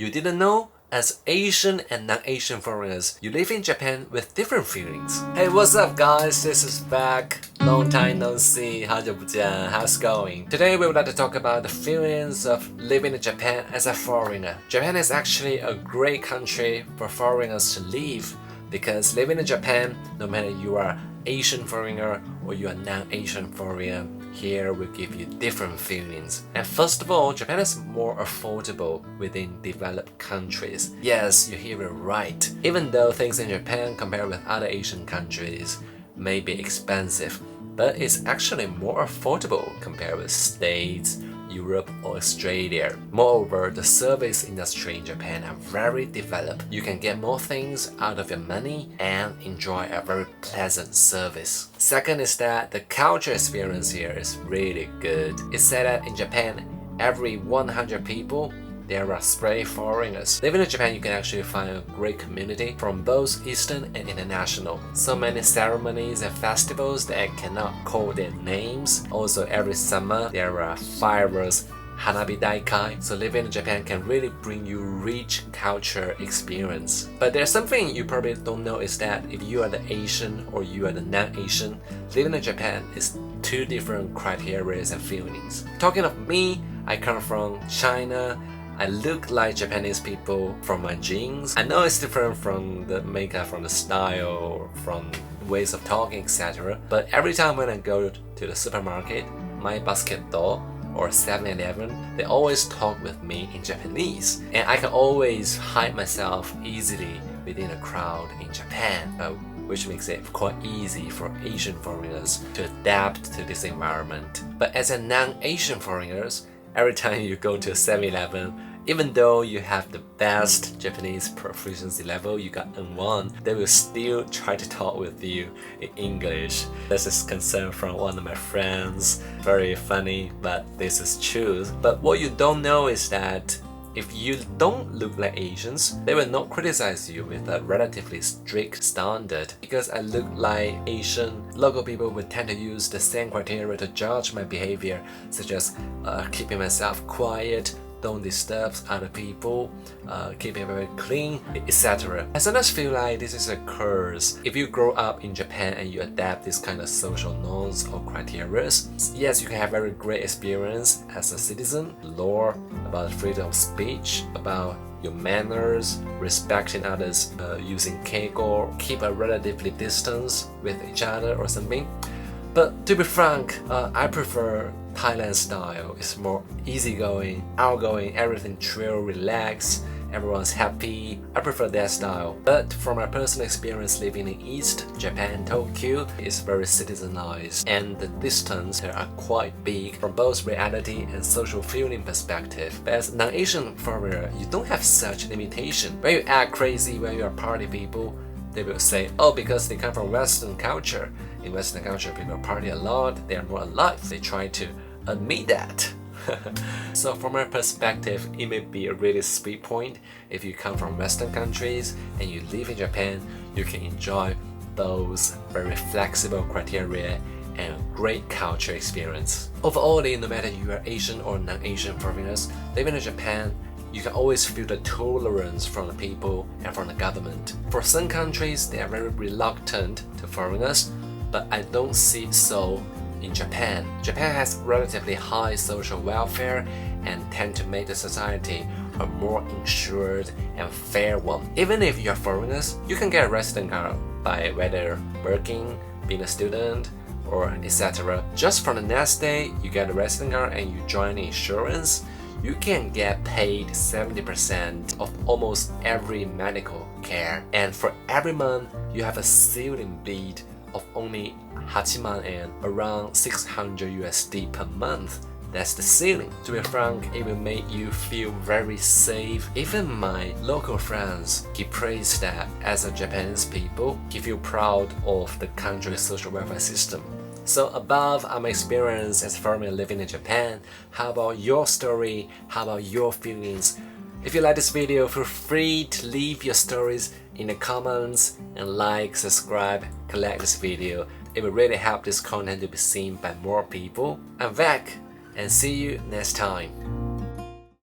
You didn't know? As Asian and non-Asian foreigners, you live in Japan with different feelings. Hey, what's up guys? This is Vec. Long time no see. 好久不见. How's it going? Today we would like to talk about the feelings of living in Japan as a foreigner. Japan is actually a great country for foreigners to live because living in Japan, no matter you are Asian foreigner or you are non-Asian foreigner, here will give you different feelings. And first of all, Japan is more affordable within developed countries. Yes, you hear it right. Even though things in Japan compared with other Asian countries may be expensive, but it's actually more affordable compared with States, Europe or Australia. Moreover, the service industry in Japan are very developed. You can get more things out of your money and enjoy a very pleasant service. Second is that the culture experience here is really good. It's said that in Japan, every 100 people, there are stray foreigners. Living in Japan, you can actually find a great community from both Eastern and international. So many ceremonies and festivals that I cannot call their names. Also, every summer there are fireworks, Hanabi Daikai. So living in Japan can really bring you rich culture experience. But there's something you probably don't know is that if you are the Asian or you are the non-Asian, living in Japan is two different criteria and feelings. Talking of me, I come from China. I look like Japanese people from my genes. I know it's different from the makeup, from the style, from ways of talking, etc. But every time when I go to the supermarket, my basket door or 7-Eleven, they always talk with me in Japanese. And I can always hide myself easily within a crowd in Japan, which makes it quite easy for Asian foreigners to adapt to this environment. But as a non-Asian foreigners, every time you go to a 7-Eleven, even though you have the best Japanese proficiency level, you got N1, they will still try to talk with you in English. This is concern from one of my friends. Very funny, but this is true. But what you don't know is that if you don't look like Asians, they will not criticize you with a relatively strict standard. Because I look like Asian, local people would tend to use the same criteria to judge my behavior, such as keeping myself quiet, don't disturb other people, keeping very clean, etc. I sometimes feel like this is a curse. If you grow up in Japan and you adapt this kind of social norms or criteria, yes, you can have very great experience as a citizen, law, about freedom of speech, about your manners, respecting others, using keigo, keep a relatively distance with each other or something. But to be frank, I prefer Thailand style. It's more easygoing, outgoing, everything chill, relaxed, everyone's happy. I prefer that style. But from my personal experience living in East Japan, Tokyo, it's very citizenized and the distance are quite big from both reality and social feeling perspective. But as non-Asian foreigner, you don't have such limitation. When you act crazy, when you are party people, they will say, oh, because they come from Western culture. In Western culture, people party a lot, they are more alive. They try to admit that. So from my perspective, it may be a really sweet point. If you come from Western countries and you live in Japan, you can enjoy those very flexible criteria and great culture experience. Overall, no matter you are Asian or non-Asian foreigners, living in Japan, you can always feel the tolerance from the people and from the government. For some countries, they are very reluctant to foreigners, but I don't see it so in Japan. Japan has relatively high social welfare and tend to make the society a more insured and fair one. Even if you are foreigners, you can get a resident card by whether working, being a student, or etc. Just from the next day, you get a resident card and you join the insurance, you can get paid 70% of almost every medical care. And for every month, you have a ceiling bid of only 8만 yen, around 600 USD per month. That's the ceiling. To be frank, it will make you feel very safe. Even my local friends, he praised that as a Japanese people, he feel proud of the country's social welfare system. So above my experience as a foreigner living in Japan, how about your story? How about your feelings? If you like this video, feel free to leave your stories in the comments and like, subscribe, collect this video. It will really help this content to be seen by more people. I'm Vec, and see you next time.